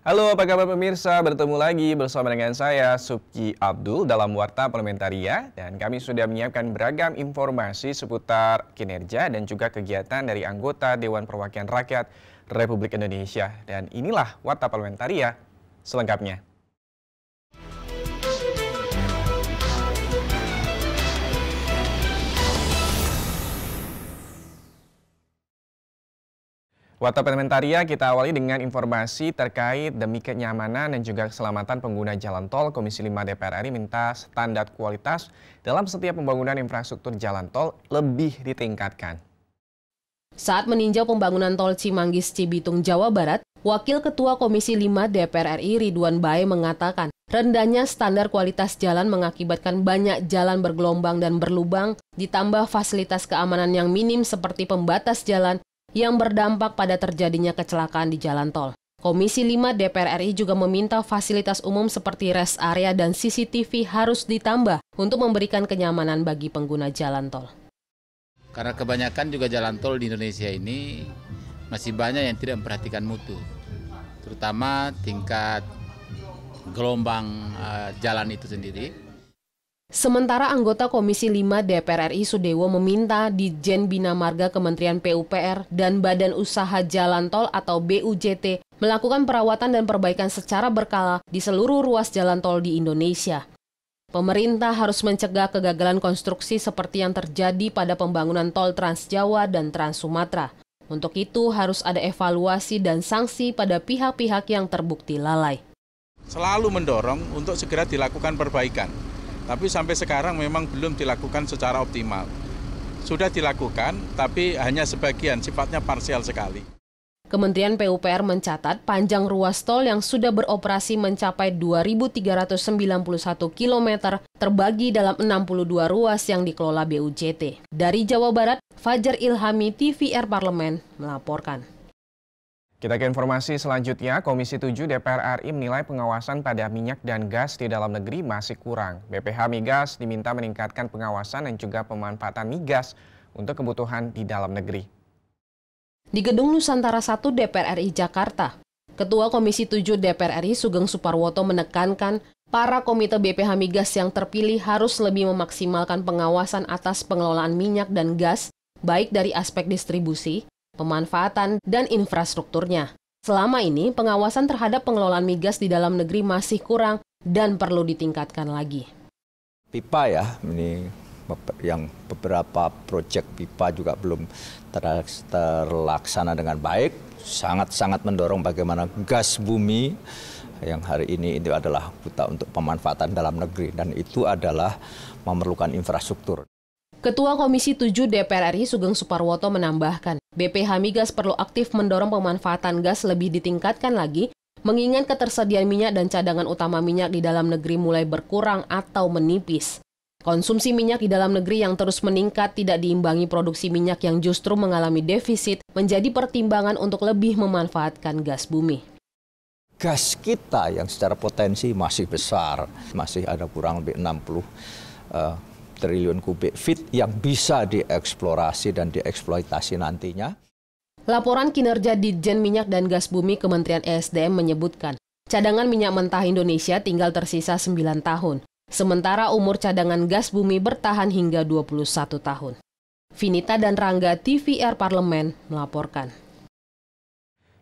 Halo, apa kabar pemirsa? Bertemu lagi bersama dengan saya, Subki Abdul, dalam Warta Parlementaria. Dan kami sudah menyiapkan beragam informasi seputar kinerja dan juga kegiatan dari anggota Dewan Perwakilan Rakyat Republik Indonesia. Dan inilah Warta Parlementaria selengkapnya. Warta Parlementaria kita awali dengan informasi terkait demi kenyamanan dan juga keselamatan pengguna jalan tol. Komisi 5 DPR RI minta standar kualitas dalam setiap pembangunan infrastruktur jalan tol lebih ditingkatkan. Saat meninjau pembangunan tol Cimanggis-Cibitung, Jawa Barat, Wakil Ketua Komisi 5 DPR RI Ridwan Bae mengatakan, rendahnya standar kualitas jalan mengakibatkan banyak jalan bergelombang dan berlubang, ditambah fasilitas keamanan yang minim seperti pembatas jalan, yang berdampak pada terjadinya kecelakaan di jalan tol. Komisi 5 DPR RI juga meminta fasilitas umum seperti rest area dan CCTV harus ditambah untuk memberikan kenyamanan bagi pengguna jalan tol. Karena kebanyakan juga jalan tol di Indonesia ini masih banyak yang tidak memperhatikan mutu, terutama tingkat gelombang jalan itu sendiri. Sementara anggota Komisi 5 DPR RI Sudewo meminta Ditjen Bina Marga Kementerian PUPR dan Badan Usaha Jalan Tol atau BUJT melakukan perawatan dan perbaikan secara berkala di seluruh ruas jalan tol di Indonesia. Pemerintah harus mencegah kegagalan konstruksi seperti yang terjadi pada pembangunan tol Trans Jawa dan Trans Sumatera. Untuk itu harus ada evaluasi dan sanksi pada pihak-pihak yang terbukti lalai. Selalu mendorong untuk segera dilakukan perbaikan. Tapi sampai sekarang memang belum dilakukan secara optimal. Sudah dilakukan, tapi hanya sebagian, sifatnya parsial sekali. Kementerian PUPR mencatat panjang ruas tol yang sudah beroperasi mencapai 2.391 km terbagi dalam 62 ruas yang dikelola BUJT. Dari Jawa Barat, Fajar Ilhami, TVR Parlemen, melaporkan. Kita ke informasi selanjutnya, Komisi 7 DPR RI menilai pengawasan pada minyak dan gas di dalam negeri masih kurang. BPH Migas diminta meningkatkan pengawasan dan juga pemanfaatan migas untuk kebutuhan di dalam negeri. Di Gedung Nusantara 1 DPR RI Jakarta, Ketua Komisi 7 DPR RI Sugeng Suparwoto menekankan para komite BPH Migas yang terpilih harus lebih memaksimalkan pengawasan atas pengelolaan minyak dan gas, baik dari aspek distribusi, pemanfaatan, dan infrastrukturnya. Selama ini, pengawasan terhadap pengelolaan migas di dalam negeri masih kurang dan perlu ditingkatkan lagi. Pipa ya, ini yang beberapa proyek pipa juga belum terlaksana dengan baik. Sangat-sangat mendorong bagaimana gas bumi yang hari ini itu adalah kita untuk pemanfaatan dalam negeri. Dan itu adalah memerlukan infrastruktur. Ketua Komisi 7 DPR RI Sugeng Suparwoto menambahkan, BPH Migas perlu aktif mendorong pemanfaatan gas lebih ditingkatkan lagi, mengingat ketersediaan minyak dan cadangan utama minyak di dalam negeri mulai berkurang atau menipis. Konsumsi minyak di dalam negeri yang terus meningkat tidak diimbangi produksi minyak yang justru mengalami defisit, menjadi pertimbangan untuk lebih memanfaatkan gas bumi. Gas kita yang secara potensi masih besar, masih ada kurang lebih 60 triliun kubik feet yang bisa dieksplorasi dan dieksploitasi nantinya. Laporan kinerja Ditjen Minyak dan Gas Bumi Kementerian ESDM menyebutkan, cadangan minyak mentah Indonesia tinggal tersisa 9 tahun, sementara umur cadangan gas bumi bertahan hingga 21 tahun. Vinita dan Rangga, TVR Parlemen, melaporkan.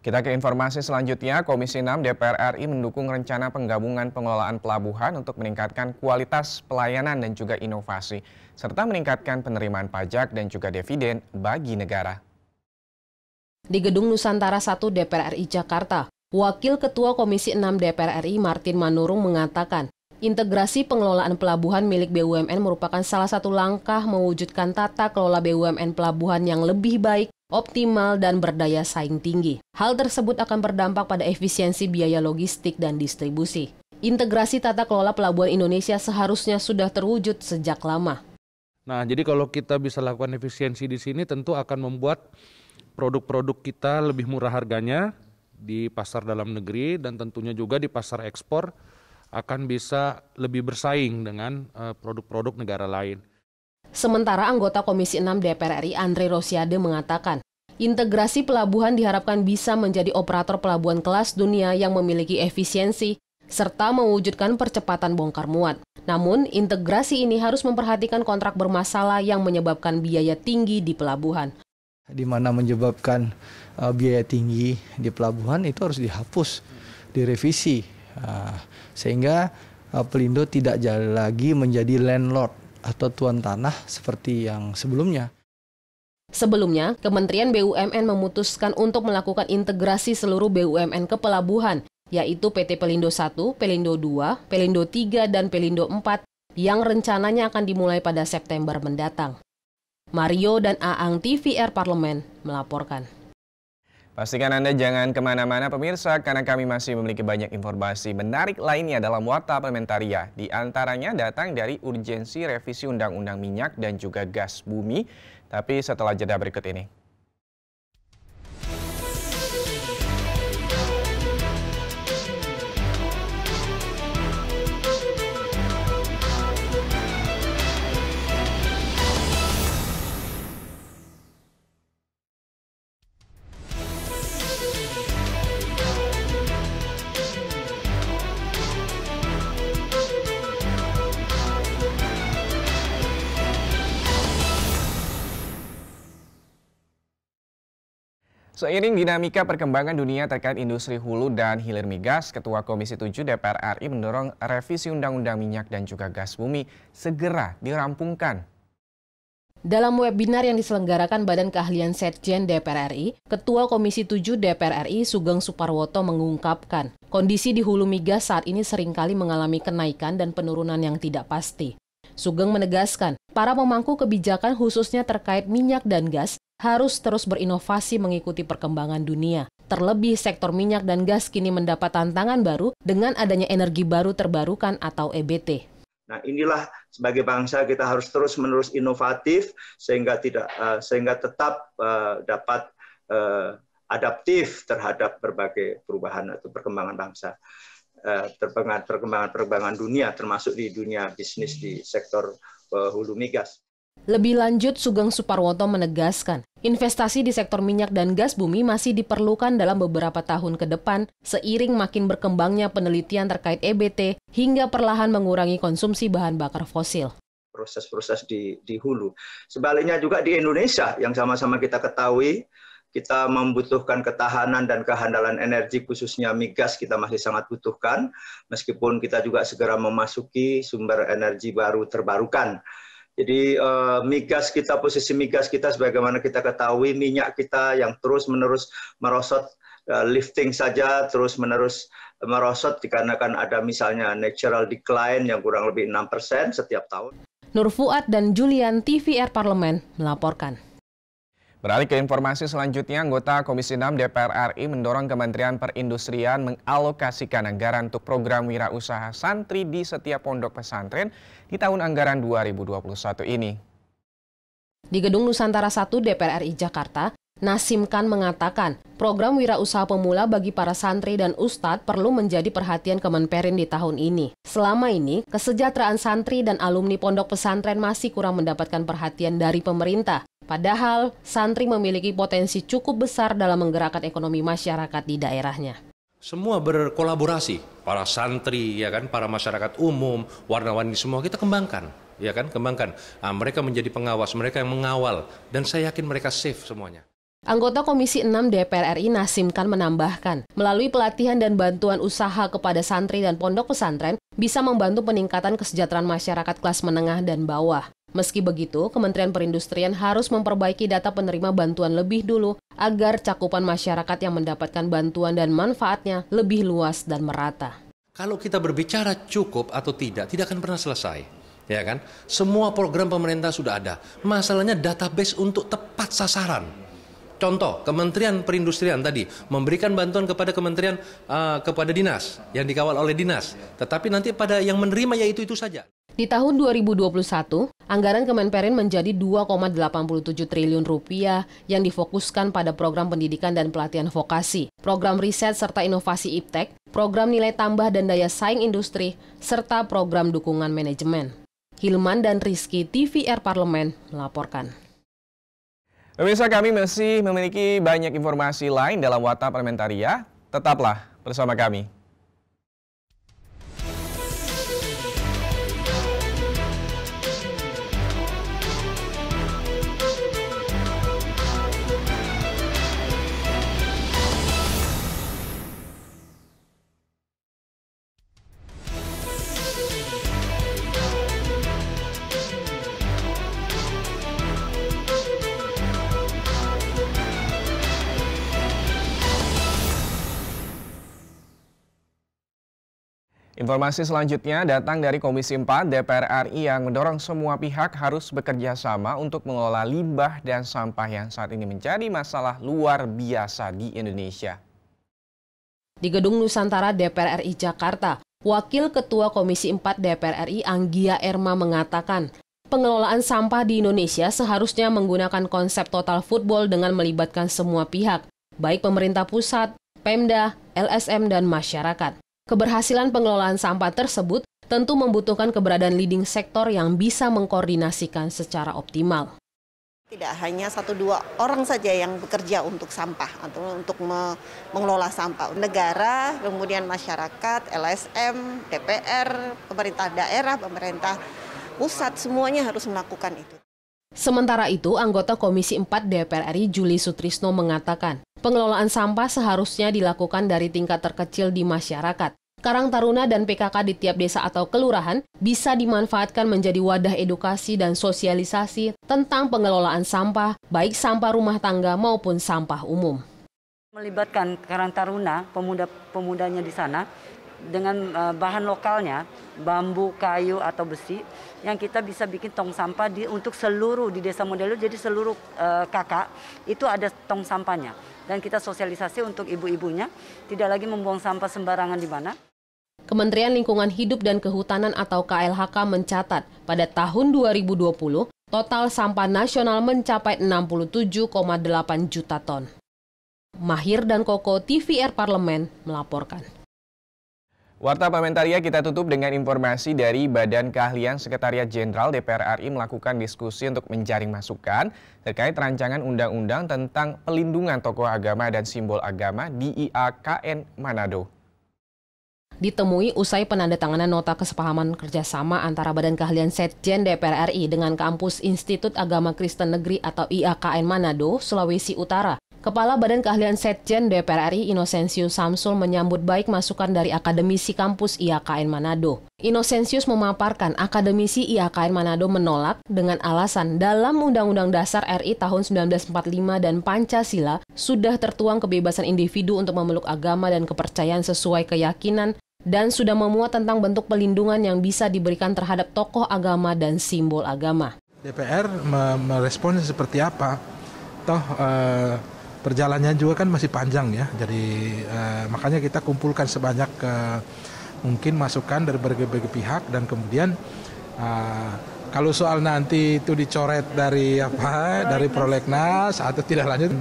Kita ke informasi selanjutnya, Komisi 6 DPR RI mendukung rencana penggabungan pengelolaan pelabuhan untuk meningkatkan kualitas pelayanan dan juga inovasi, serta meningkatkan penerimaan pajak dan juga dividen bagi negara. Di Gedung Nusantara 1 DPR RI Jakarta, Wakil Ketua Komisi 6 DPR RI Martin Manurung mengatakan, integrasi pengelolaan pelabuhan milik BUMN merupakan salah satu langkah mewujudkan tata kelola BUMN pelabuhan yang lebih baik, optimal, dan berdaya saing tinggi. Hal tersebut akan berdampak pada efisiensi biaya logistik dan distribusi. Integrasi tata kelola pelabuhan Indonesia seharusnya sudah terwujud sejak lama. Nah, jadi kalau kita bisa lakukan efisiensi di sini tentu akan membuat produk-produk kita lebih murah harganya di pasar dalam negeri dan tentunya juga di pasar ekspor akan bisa lebih bersaing dengan produk-produk negara lain. Sementara anggota Komisi 6 DPR RI Andre Rosiade mengatakan, Integrasi pelabuhan diharapkan bisa menjadi operator pelabuhan kelas dunia yang memiliki efisiensi, serta mewujudkan percepatan bongkar muat. Namun, integrasi ini harus memperhatikan kontrak bermasalah yang menyebabkan biaya tinggi di pelabuhan. Di mana menyebabkan biaya tinggi di pelabuhan itu harus dihapus, direvisi, sehingga Pelindo tidak lagi menjadi landlord atau tuan tanah seperti yang sebelumnya. Sebelumnya, Kementerian BUMN memutuskan untuk melakukan integrasi seluruh BUMN ke pelabuhan, yaitu PT Pelindo 1, Pelindo 2, Pelindo 3, dan Pelindo 4, yang rencananya akan dimulai pada September mendatang. Mario dan Aang TVR Parlemen melaporkan. Pastikan Anda jangan kemana-mana pemirsa, karena kami masih memiliki banyak informasi menarik lainnya dalam Warta Parlementaria. Di antaranya datang dari urgensi revisi Undang-Undang Minyak dan juga Gas Bumi. Tapi setelah jeda berikut ini. Seiring dinamika perkembangan dunia terkait industri hulu dan hilir migas, Ketua Komisi 7 DPR RI mendorong revisi Undang-Undang Minyak dan juga Gas Bumi segera dirampungkan. Dalam webinar yang diselenggarakan Badan Keahlian Setjen DPR RI, Ketua Komisi 7 DPR RI Sugeng Suparwoto mengungkapkan, kondisi di hulu migas saat ini seringkali mengalami kenaikan dan penurunan yang tidak pasti. Sugeng menegaskan, para pemangku kebijakan khususnya terkait minyak dan gas harus terus berinovasi mengikuti perkembangan dunia. Terlebih sektor minyak dan gas kini mendapat tantangan baru dengan adanya energi baru terbarukan atau EBT. Nah, inilah sebagai bangsa kita harus terus-menerus inovatif sehingga tetap dapat adaptif terhadap berbagai perubahan atau perkembangan bangsa, perkembangan dunia, termasuk di dunia bisnis di sektor hulu migas. Lebih lanjut, Sugeng Suparwoto menegaskan, investasi di sektor minyak dan gas bumi masih diperlukan dalam beberapa tahun ke depan, seiring makin berkembangnya penelitian terkait EBT hingga perlahan mengurangi konsumsi bahan bakar fosil. Proses-proses di hulu. Sebaliknya juga di Indonesia, yang sama-sama kita ketahui, kita membutuhkan ketahanan dan kehandalan energi, khususnya migas kita masih sangat butuhkan, meskipun kita juga segera memasuki sumber energi baru terbarukan. Jadi posisi migas kita sebagaimana kita ketahui, minyak kita yang terus-menerus merosot, lifting saja terus-menerus merosot dikarenakan ada misalnya natural decline yang kurang lebih 6% setiap tahun. Nur Fuad dan Julian TVR Parlemen melaporkan. Beralih ke informasi selanjutnya, anggota Komisi 6 DPR RI mendorong Kementerian Perindustrian mengalokasikan anggaran untuk program wirausaha santri di setiap pondok pesantren di tahun anggaran 2021 ini. Di Gedung Nusantara 1 DPR RI Jakarta, Nasim Khan mengatakan program wirausaha pemula bagi para santri dan ustadz perlu menjadi perhatian Kemenperin di tahun ini. Selama ini, kesejahteraan santri dan alumni pondok pesantren masih kurang mendapatkan perhatian dari pemerintah. Padahal, santri memiliki potensi cukup besar dalam menggerakkan ekonomi masyarakat di daerahnya. Semua berkolaborasi, para santri, ya kan, para masyarakat umum, warna-warni semua kita kembangkan, ya kan, kembangkan. Nah, mereka menjadi pengawas, mereka yang mengawal, dan saya yakin mereka safe semuanya. Anggota Komisi 6 DPR RI Nasim Khan menambahkan, melalui pelatihan dan bantuan usaha kepada santri dan pondok pesantren bisa membantu peningkatan kesejahteraan masyarakat kelas menengah dan bawah. Meski begitu, Kementerian Perindustrian harus memperbaiki data penerima bantuan lebih dulu agar cakupan masyarakat yang mendapatkan bantuan dan manfaatnya lebih luas dan merata. Kalau kita berbicara cukup atau tidak akan pernah selesai. Ya kan? Semua program pemerintah sudah ada. Masalahnya database untuk tepat sasaran. Contoh, Kementerian Perindustrian tadi memberikan bantuan kepada kementerian, kepada dinas, yang dikawal oleh dinas. Tetapi nanti pada yang menerima ya itu saja. Di tahun 2021, anggaran Kemenperin menjadi 2,87 triliun rupiah yang difokuskan pada program pendidikan dan pelatihan vokasi, program riset serta inovasi iptek, program nilai tambah dan daya saing industri, serta program dukungan manajemen. Hilman dan Rizky TVR Parlemen melaporkan. Pemirsa, kami masih memiliki banyak informasi lain dalam Warta Parlementaria. Tetaplah bersama kami. Informasi selanjutnya datang dari Komisi 4 DPR RI yang mendorong semua pihak harus bekerja sama untuk mengelola limbah dan sampah yang saat ini menjadi masalah luar biasa di Indonesia. Di Gedung Nusantara DPR RI Jakarta, Wakil Ketua Komisi 4 DPR RI Anggia Erma mengatakan, pengelolaan sampah di Indonesia seharusnya menggunakan konsep total football dengan melibatkan semua pihak, baik pemerintah pusat, Pemda, LSM, dan masyarakat. Keberhasilan pengelolaan sampah tersebut tentu membutuhkan keberadaan leading sektor yang bisa mengkoordinasikan secara optimal. Tidak hanya 1-2 orang saja yang bekerja untuk sampah atau untuk mengelola sampah. Negara, kemudian masyarakat, LSM, DPR, pemerintah daerah, pemerintah pusat, semuanya harus melakukan itu. Sementara itu, anggota Komisi 4 DPR RI Juli Sutrisno mengatakan, pengelolaan sampah seharusnya dilakukan dari tingkat terkecil di masyarakat. Karang Taruna dan PKK di tiap desa atau kelurahan bisa dimanfaatkan menjadi wadah edukasi dan sosialisasi tentang pengelolaan sampah, baik sampah rumah tangga maupun sampah umum. Melibatkan Karang Taruna, pemuda-pemudanya di sana, dengan bahan lokalnya, bambu, kayu, atau besi, yang kita bisa bikin tong sampah untuk seluruh di Desa Modelo, jadi seluruh kakak itu ada tong sampahnya. Dan kita sosialisasi untuk ibu-ibunya, tidak lagi membuang sampah sembarangan di mana. Kementerian Lingkungan Hidup dan Kehutanan atau KLHK mencatat pada tahun 2020, total sampah nasional mencapai 67,8 juta ton. Mahir dan Koko, TVR Parlemen, melaporkan. Warta Parlementaria kita tutup dengan informasi dari Badan Keahlian Sekretariat Jenderal DPR RI melakukan diskusi untuk menjaring masukan terkait rancangan undang-undang tentang pelindungan tokoh agama dan simbol agama di IAKN Manado. Ditemui usai penandatanganan nota kesepahaman kerjasama antara Badan Keahlian Setjen DPR RI dengan Kampus Institut Agama Kristen Negeri atau IAKN Manado, Sulawesi Utara. Kepala Badan Keahlian Setjen DPR RI Inosensius Samsul menyambut baik masukan dari akademisi kampus IAKN Manado. Inosensius memaparkan akademisi IAKN Manado menolak dengan alasan dalam Undang-Undang Dasar RI tahun 1945 dan Pancasila sudah tertuang kebebasan individu untuk memeluk agama dan kepercayaan sesuai keyakinan dan sudah memuat tentang bentuk pelindungan yang bisa diberikan terhadap tokoh agama dan simbol agama. DPR meresponsnya seperti apa? Toh perjalanannya juga kan masih panjang ya, jadi makanya kita kumpulkan sebanyak mungkin masukan dari berbagai pihak dan kemudian kalau soal nanti itu dicoret dari prolegnas atau tidak lanjut,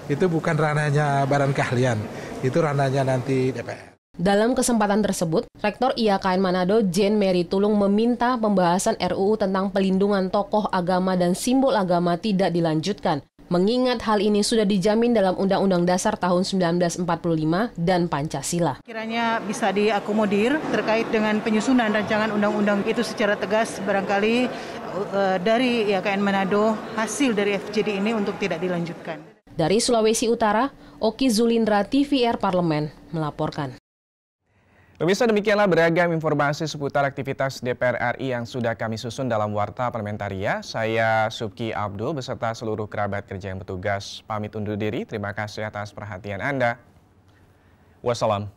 itu bukan ranahnya Badan Keahlian, itu ranahnya nanti DPR. Dalam kesempatan tersebut, Rektor IAKN Manado Jane Mary Tulung meminta pembahasan RUU tentang pelindungan tokoh agama dan simbol agama tidak dilanjutkan, mengingat hal ini sudah dijamin dalam Undang-Undang Dasar tahun 1945 dan Pancasila. Kiranya bisa diakomodir terkait dengan penyusunan rancangan undang-undang itu secara tegas, barangkali dari IAKN Manado hasil dari FGD ini untuk tidak dilanjutkan. Dari Sulawesi Utara, Oki Zulindra, TVR Parlemen, melaporkan. Pemirsa, demikianlah beragam informasi seputar aktivitas DPR RI yang sudah kami susun dalam Warta Parlementaria. Saya Suki Abdul beserta seluruh kerabat kerja yang bertugas pamit undur diri. Terima kasih atas perhatian Anda. Wassalam.